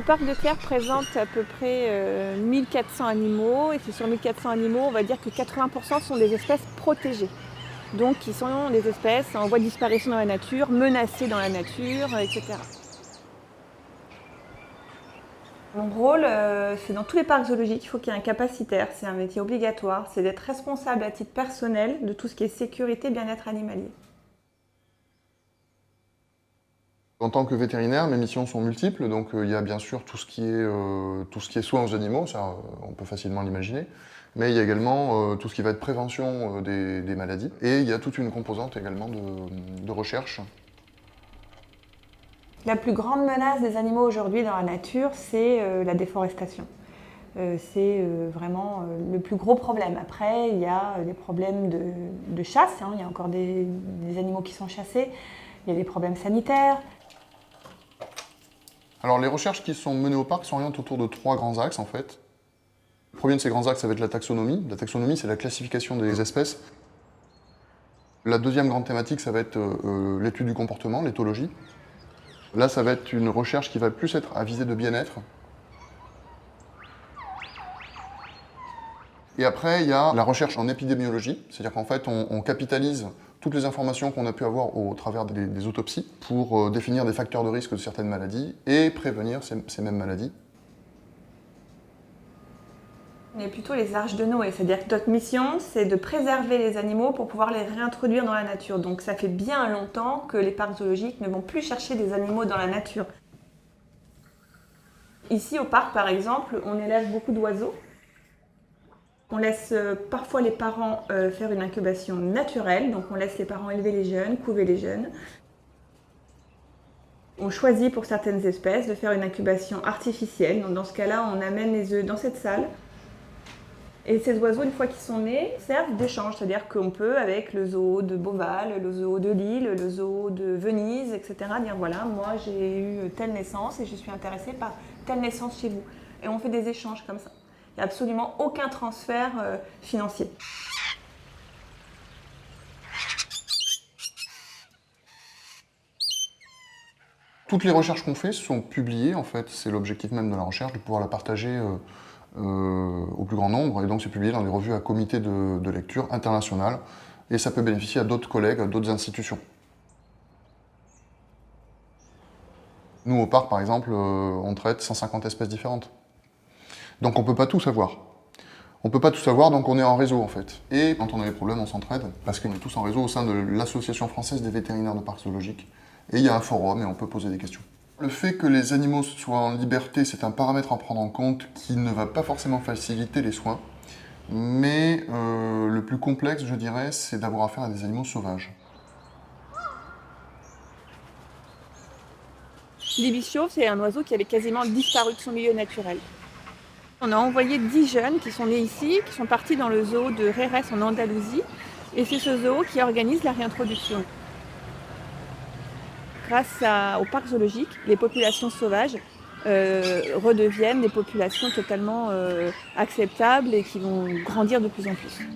Ce parc de Clères présente à peu près 1400 animaux, et sur 1400 animaux, on va dire que 80% sont des espèces protégées. Donc qui sont des espèces en voie de disparition dans la nature, menacées dans la nature, etc. Mon rôle, c'est dans tous les parcs zoologiques, il faut qu'il y ait un capacitaire, c'est un métier obligatoire, c'est d'être responsable à titre personnel de tout ce qui est sécurité et bien-être animalier. En tant que vétérinaire, mes missions sont multiples, donc il y a bien sûr tout ce qui est soins aux animaux, ça on peut facilement l'imaginer, mais il y a également tout ce qui va être prévention des maladies, et il y a toute une composante également de recherche. La plus grande menace des animaux aujourd'hui dans la nature, c'est la déforestation. C'est vraiment le plus gros problème. Après, il y a des problèmes de chasse, hein, il y a encore des animaux qui sont chassés, il y a des problèmes sanitaires. Alors les recherches qui sont menées au parc s'orientent autour de 3 grands axes en fait. Le premier de ces grands axes, ça va être la taxonomie. La taxonomie, c'est la classification des espèces. La deuxième grande thématique, ça va être l'étude du comportement, l'éthologie. Là, ça va être une recherche qui va plus être à visée de bien-être. Et après, il y a la recherche en épidémiologie, c'est-à-dire qu'en fait, on capitalise toutes les informations qu'on a pu avoir au travers des autopsies pour définir des facteurs de risque de certaines maladies et prévenir ces mêmes maladies. On est plutôt les arches de Noé, c'est-à-dire que notre mission, c'est de préserver les animaux pour pouvoir les réintroduire dans la nature. Donc ça fait bien longtemps que les parcs zoologiques ne vont plus chercher des animaux dans la nature. Ici, au parc, par exemple, on élève beaucoup d'oiseaux. On laisse parfois les parents faire une incubation naturelle, donc on laisse les parents élever les jeunes, couver les jeunes. On choisit pour certaines espèces de faire une incubation artificielle, donc dans ce cas-là, on amène les œufs dans cette salle. Et ces oiseaux, une fois qu'ils sont nés, servent d'échange, c'est-à-dire qu'on peut, avec le zoo de Beauval, le zoo de Lille, le zoo de Venise, etc., dire voilà, moi j'ai eu telle naissance et je suis intéressée par telle naissance chez vous. Et on fait des échanges comme ça. Il n'y a absolument aucun transfert financier. Toutes les recherches qu'on fait sont publiées, en fait, c'est l'objectif même de la recherche, de pouvoir la partager au plus grand nombre, et donc c'est publié dans des revues à comité de lecture internationales, et ça peut bénéficier à d'autres collègues, à d'autres institutions. Nous, au parc, par exemple, on traite 150 espèces différentes. Donc on ne peut pas tout savoir. On ne peut pas tout savoir, donc on est en réseau, en fait. Et quand on a des problèmes, on s'entraide, parce qu'on est tous en réseau au sein de l'Association française des vétérinaires de parcs zoologiques. Et il y a un forum, et on peut poser des questions. Le fait que les animaux soient en liberté, c'est un paramètre à prendre en compte qui ne va pas forcément faciliter les soins. Mais le plus complexe, je dirais, c'est d'avoir affaire à des animaux sauvages. L'ibichio, c'est un oiseau qui avait quasiment disparu de son milieu naturel. On a envoyé 10 jeunes qui sont nés ici, qui sont partis dans le zoo de Jerez en Andalousie, et c'est ce zoo qui organise la réintroduction. Grâce au parc zoologique, les populations sauvages redeviennent des populations totalement acceptables et qui vont grandir de plus en plus.